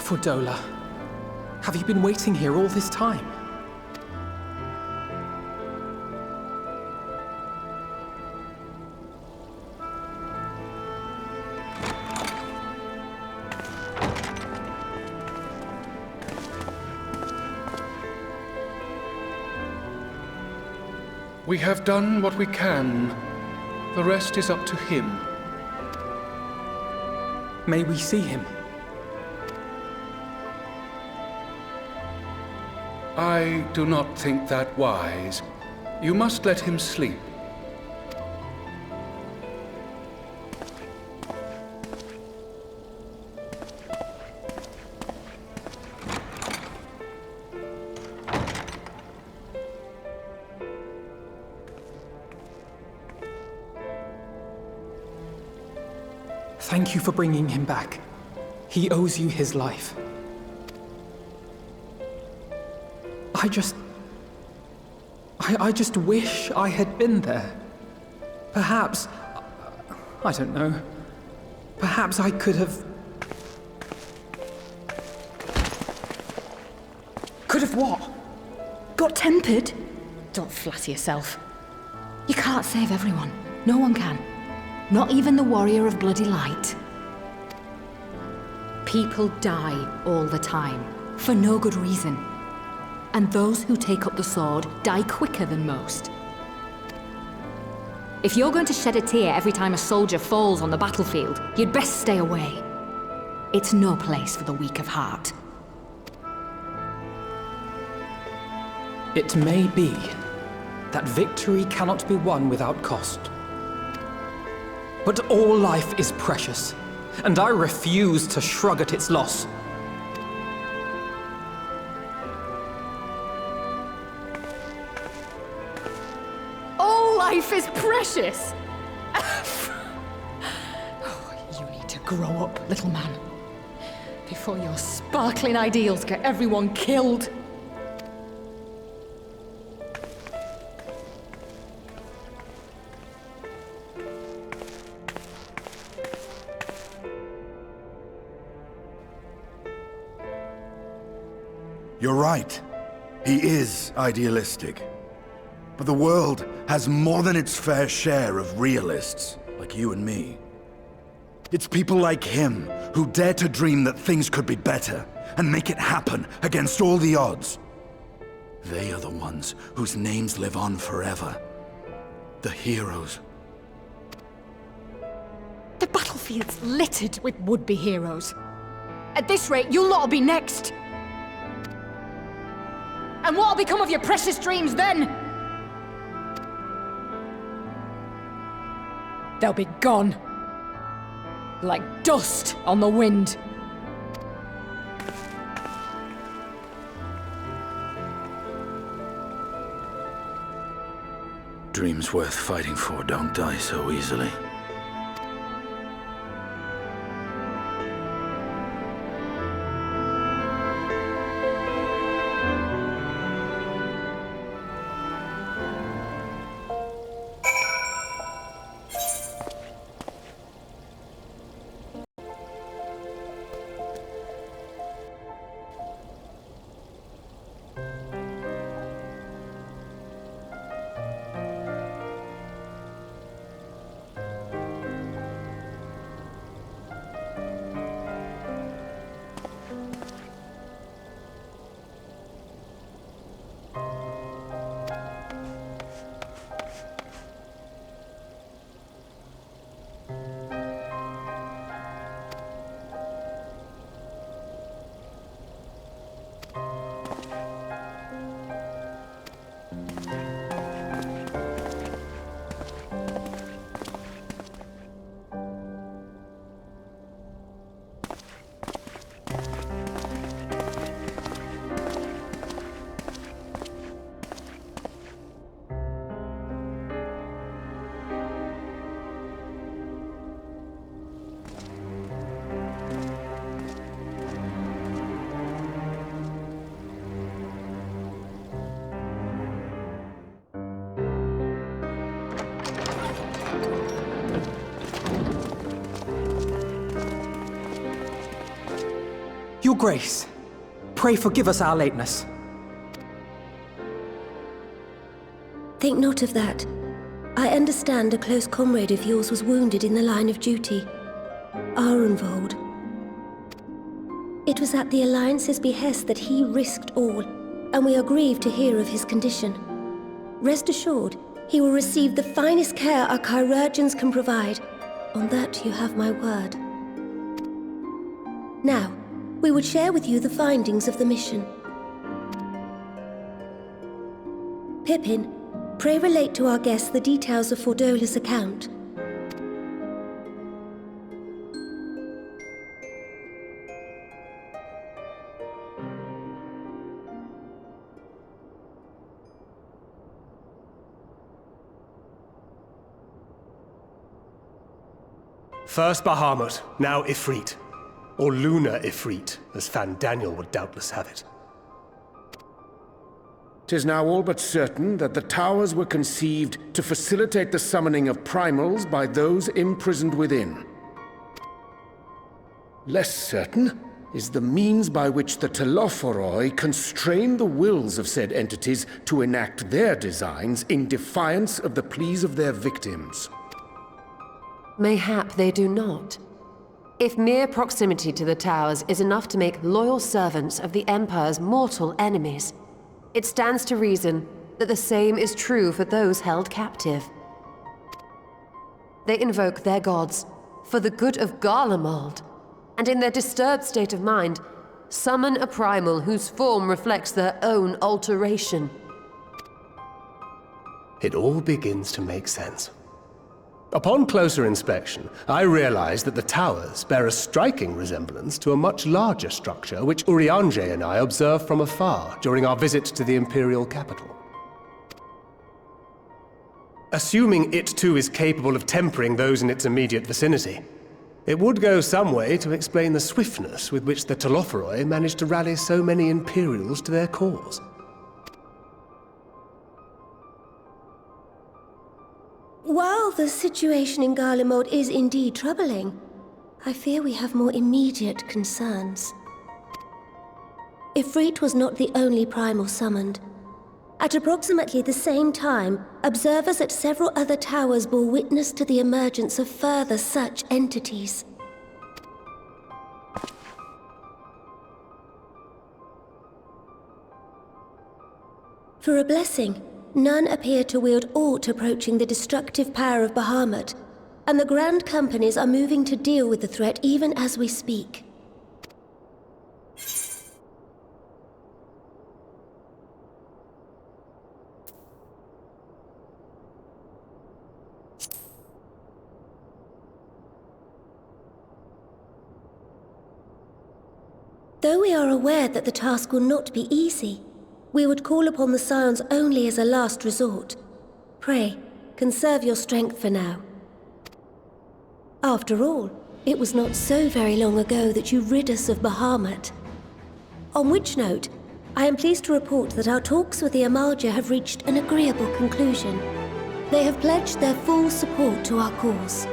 Fordola, have you been waiting here all this time? We have done what we can. The rest is up to him. May we see him? I do not think that wise. You must let him sleep. Thank you for bringing him back. He owes you his life. I just wish I had been there. Perhaps, I don't know, perhaps I could have... Could have what? Got tempered? Don't flatter yourself. You can't save everyone. No one can. Not even the warrior of bloody light. People die all the time, for no good reason. And those who take up the sword die quicker than most. If you're going to shed a tear every time a soldier falls on the battlefield, you'd best stay away. It's no place for the weak of heart. It may be that victory cannot be won without cost. But all life is precious, and I refuse to shrug at its loss. All life is precious! You need to grow up, little man. Before your sparkling ideals get everyone killed. You're right. He is idealistic. But the world has more than its fair share of realists, like you and me. It's people like him who dare to dream that things could be better, and make it happen against all the odds. They are the ones whose names live on forever. The heroes. The battlefield's littered with would-be heroes. At this rate, you'll lot'll be next. And what'll become of your precious dreams then? They'll be gone. Like dust on the wind. Dreams worth fighting for don't die so easily. Your Grace, pray forgive us our lateness. Think not of that. I understand a close comrade of yours was wounded in the line of duty. Arenvold. It was at the Alliance's behest that he risked all, and we are grieved to hear of his condition. Rest assured, he will receive the finest care our chirurgeons can provide. On that you have my word. Now, we would share with you the findings of the mission. Pippin, pray relate to our guests the details of Fordola's account. First Bahamut, now Ifrit. Or lunar Ifrit, as Fan Daniel would doubtless have it. 'Tis now all but certain that the towers were conceived to facilitate the summoning of primals by those imprisoned within. Less certain is the means by which the Telophoroi constrain the wills of said entities to enact their designs in defiance of the pleas of their victims. Mayhap they do not. If mere proximity to the towers is enough to make loyal servants of the Empire's mortal enemies, it stands to reason that the same is true for those held captive. They invoke their gods for the good of Garlemald, and in their disturbed state of mind, summon a primal whose form reflects their own alteration. It all begins to make sense. Upon closer inspection, I realized that the towers bear a striking resemblance to a much larger structure which Urianger and I observed from afar during our visit to the imperial capital. Assuming it too is capable of tempering those in its immediate vicinity, it would go some way to explain the swiftness with which the Telophoroi managed to rally so many imperials to their cause. While the situation in Garlemald is indeed troubling, I fear we have more immediate concerns. Ifrit was not the only primal summoned. At approximately the same time, observers at several other towers bore witness to the emergence of further such entities. For a blessing, none appear to wield aught approaching the destructive power of Bahamut, and the Grand Companies are moving to deal with the threat even as we speak. Though we are aware that the task will not be easy, we would call upon the Scions only as a last resort. Pray, conserve your strength for now. After all, it was not so very long ago that you rid us of Bahamut. On which note, I am pleased to report that our talks with the Amalja have reached an agreeable conclusion. They have pledged their full support to our cause.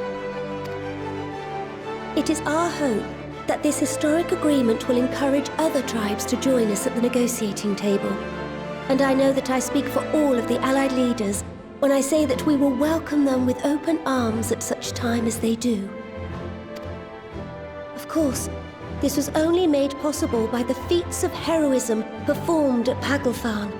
It is our hope that this historic agreement will encourage other tribes to join us at the negotiating table. And I know that I speak for all of the Allied leaders when I say that we will welcome them with open arms at such time as they do. Of course, this was only made possible by the feats of heroism performed at Paglfan.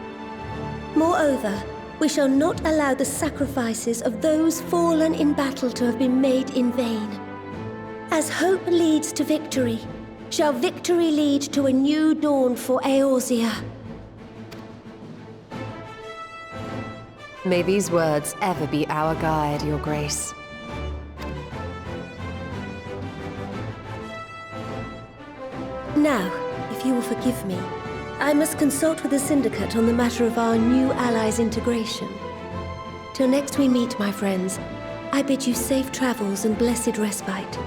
Moreover, we shall not allow the sacrifices of those fallen in battle to have been made in vain. As hope leads to victory, shall victory lead to a new dawn for Eorzea. May these words ever be our guide, Your Grace. Now, if you will forgive me, I must consult with the Syndicate on the matter of our new allies' integration. Till next we meet, my friends, I bid you safe travels and blessed respite.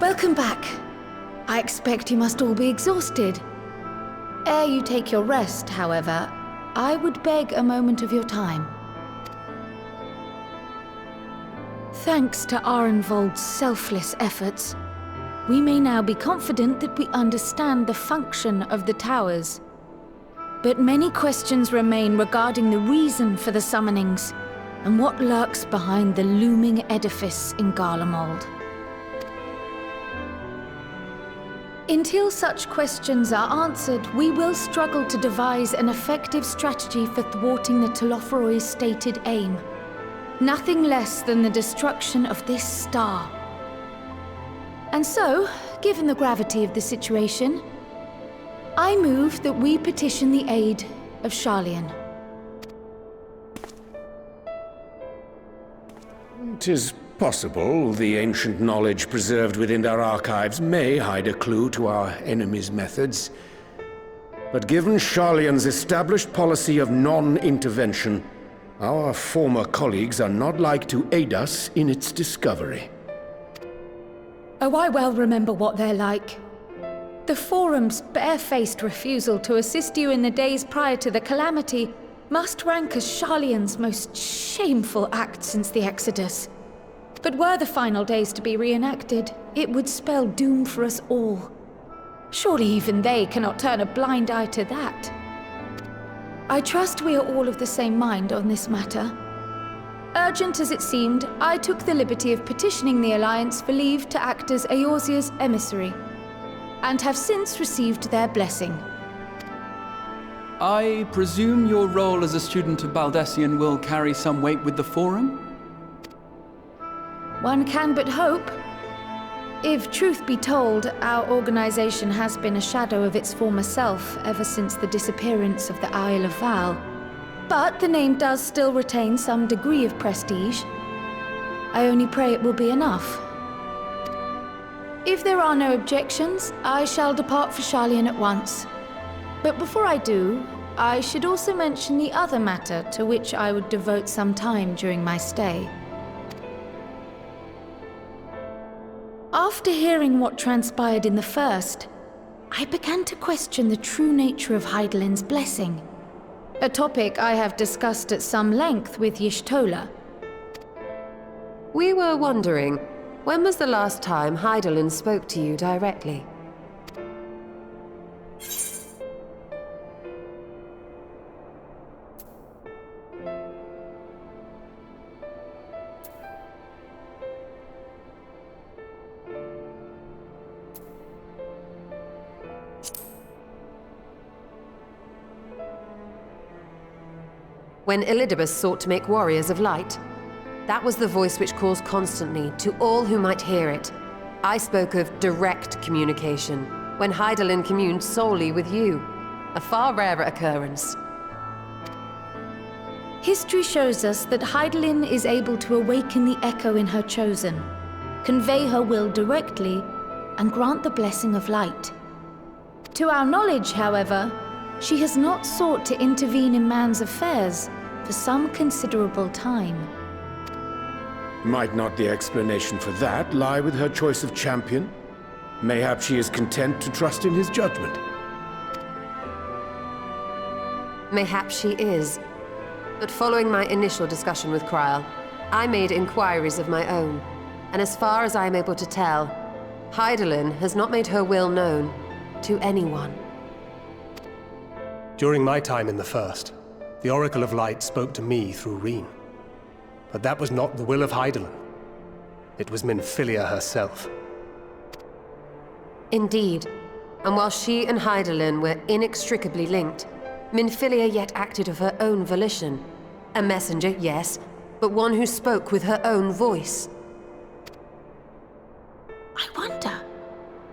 Welcome back. I expect you must all be exhausted. Ere you take your rest, however, I would beg a moment of your time. Thanks to Arenvold's selfless efforts, we may now be confident that we understand the function of the towers. But many questions remain regarding the reason for the summonings, and what lurks behind the looming edifice in Garlemald. Until such questions are answered, we will struggle to devise an effective strategy for thwarting the Telophoroi's stated aim. Nothing less than the destruction of this star. And so, given the gravity of the situation, I move that we petition the aid of Sharlayan. 'Tis possible the ancient knowledge preserved within our archives may hide a clue to our enemy's methods. But given Sharlayan's established policy of non-intervention, our former colleagues are not like to aid us in its discovery. Oh, I well remember what they're like. The Forum's barefaced refusal to assist you in the days prior to the Calamity must rank as Sharlayan's most shameful act since the Exodus. But were the final days to be reenacted, it would spell doom for us all. Surely even they cannot turn a blind eye to that. I trust we are all of the same mind on this matter. Urgent as it seemed, I took the liberty of petitioning the Alliance for leave to act as Eorzea's emissary, and have since received their blessing. I presume your role as a student of Baldessian will carry some weight with the Forum? One can but hope. If truth be told, our organization has been a shadow of its former self ever since the disappearance of the Isle of Val. But the name does still retain some degree of prestige. I only pray it will be enough. If there are no objections, I shall depart for Sharlayan at once. But before I do, I should also mention the other matter to which I would devote some time during my stay. After hearing what transpired in the first, I began to question the true nature of Hydaelyn's blessing. A topic I have discussed at some length with Y'shtola. We were wondering, when was the last time Hydaelyn spoke to you directly? When Elidibus sought to make warriors of light. That was the voice which calls constantly to all who might hear it. I spoke of direct communication, when Hydaelyn communed solely with you. A far rarer occurrence. History shows us that Hydaelyn is able to awaken the echo in her chosen, convey her will directly, and grant the blessing of light. To our knowledge, however, she has not sought to intervene in man's affairs for some considerable time. Might not the explanation for that lie with her choice of champion? Mayhap she is content to trust in his judgment. Mayhap she is. But following my initial discussion with Kryl, I made inquiries of my own. And as far as I am able to tell, Hydaelyn has not made her will known to anyone. During my time in the First, the Oracle of Light spoke to me through Reen. But that was not the will of Hydaelyn. It was Minfilia herself. Indeed. And while she and Hydaelyn were inextricably linked, Minfilia yet acted of her own volition. A messenger, yes, but one who spoke with her own voice. I wonder,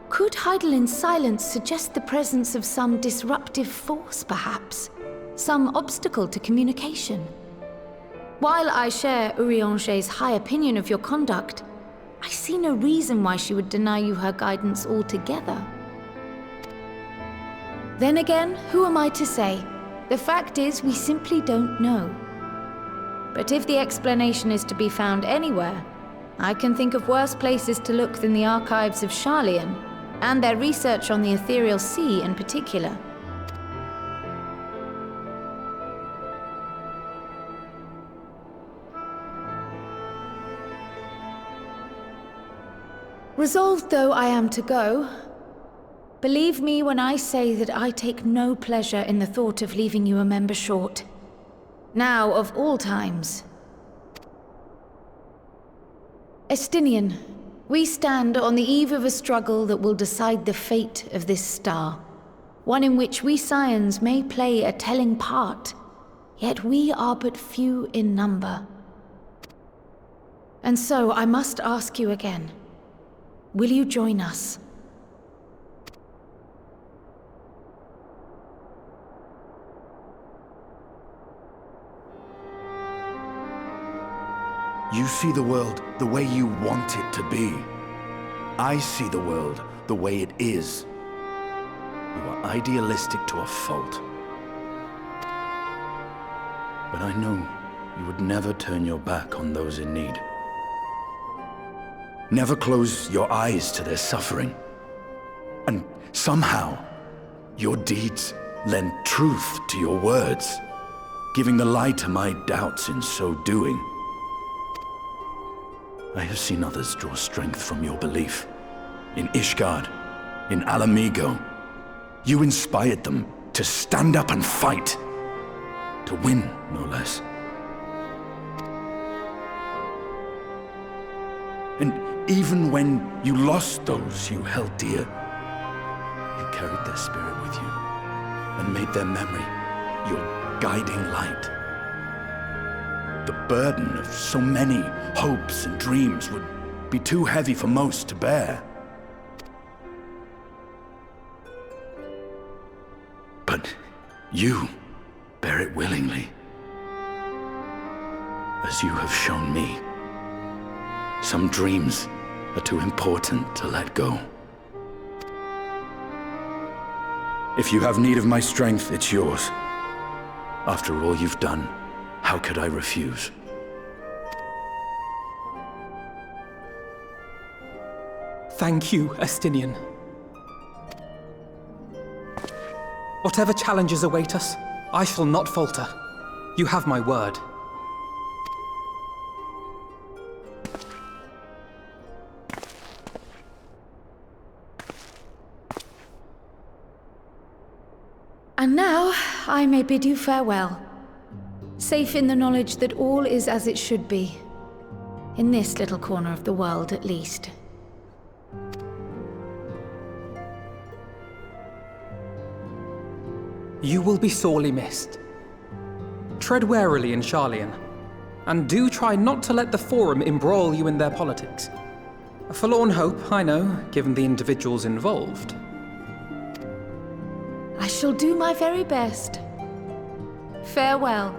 could Hydaelyn's silence suggest the presence of some disruptive force, perhaps? Some obstacle to communication? While I share Urianger's high opinion of your conduct, I see no reason why she would deny you her guidance altogether. Then again, who am I to say? The fact is, we simply don't know. But if the explanation is to be found anywhere, I can think of worse places to look than the archives of Sharlayan, and their research on the ethereal sea in particular. Resolved though I am to go, believe me when I say that I take no pleasure in the thought of leaving you a member short. Now, of all times. Estinian, we stand on the eve of a struggle that will decide the fate of this star. One in which we Scions may play a telling part, yet we are but few in number. And so I must ask you again, will you join us? You see the world the way you want it to be. I see the world the way it is. You are idealistic to a fault. But I know you would never turn your back on those in need. Never close your eyes to their suffering. And somehow, your deeds lend truth to your words, giving the lie to my doubts in so doing. I have seen others draw strength from your belief. In Ishgard, in Alamigo, you inspired them to stand up and fight. To win, no less. And even when you lost those you held dear, you carried their spirit with you and made their memory your guiding light. The burden of so many hopes and dreams would be too heavy for most to bear. But you bear it willingly, as you have shown me. Some dreams are too important to let go. If you have need of my strength, it's yours. After all you've done, how could I refuse? Thank you, Estinian. Whatever challenges await us, I shall not falter. You have my word. And now, I may bid you farewell. Safe in the knowledge that all is as it should be. In this little corner of the world, at least. You will be sorely missed. Tread warily in Sharlayan, and do try not to let the Forum embroil you in their politics. A forlorn hope, I know, given the individuals involved. I shall do my very best. Farewell.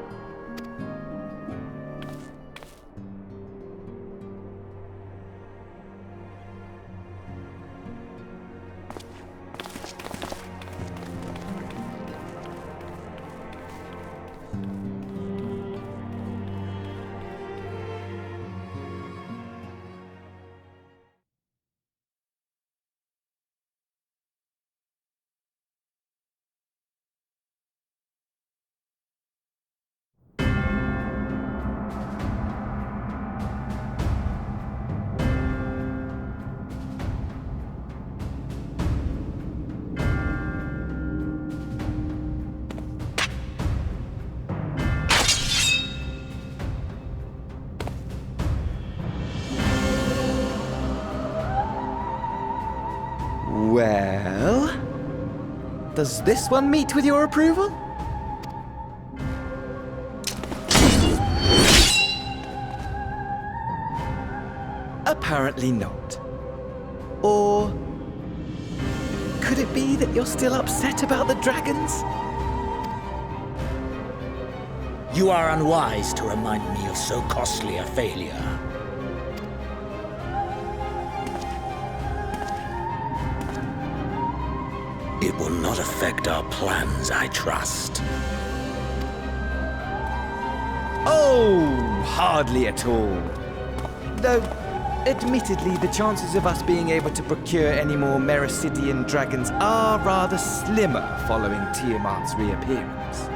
Well, does this one meet with your approval? Apparently not. Or could it be that you're still upset about the dragons? You are unwise to remind me of so costly a failure. It will not affect our plans, I trust. Oh, hardly at all. Though, Admittedly, the chances of us being able to procure any more Mericidian dragons are rather slimmer following Tiamat's reappearance.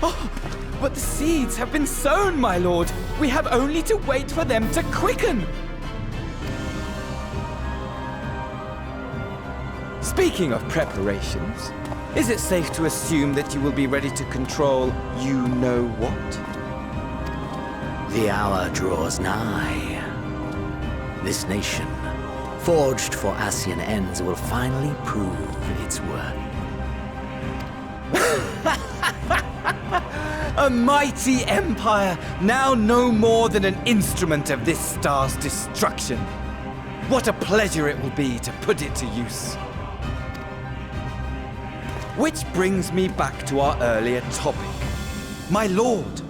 Oh, but the seeds have been sown, my lord! We have only to wait for them to quicken! Speaking of preparations, is it safe to assume that you will be ready to control you-know-what? The hour draws nigh. This nation, forged for Ascian ends, will finally prove its worth. A mighty empire, now no more than an instrument of this star's destruction. What a pleasure it will be to put it to use. Which brings me back to our earlier topic. My lord,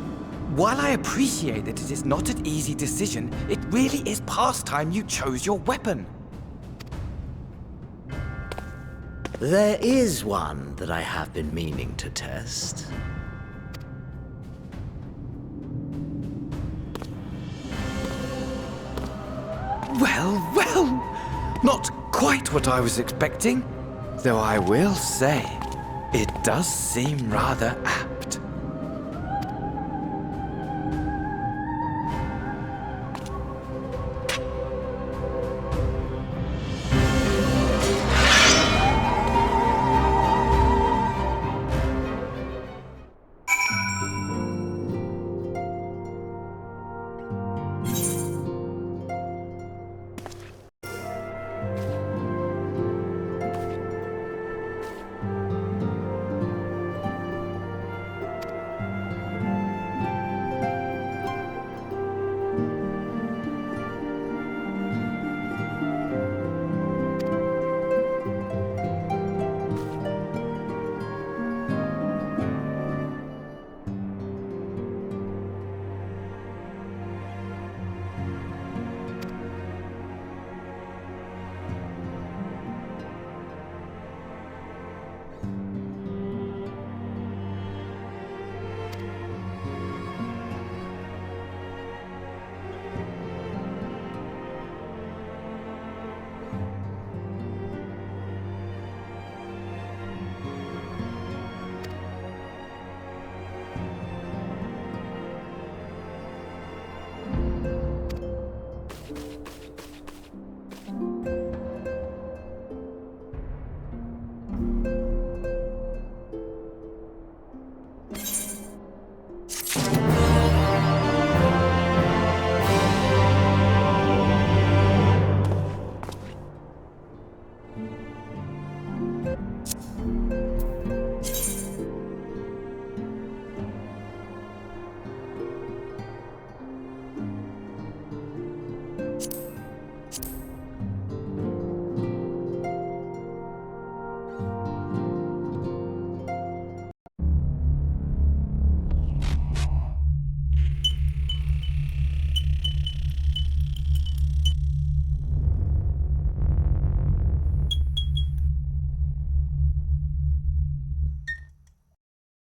while I appreciate that it is not an easy decision, it really is past time you chose your weapon. There is one that I have been meaning to test. Well, well, not quite what I was expecting, though I will say, it does seem rather apt.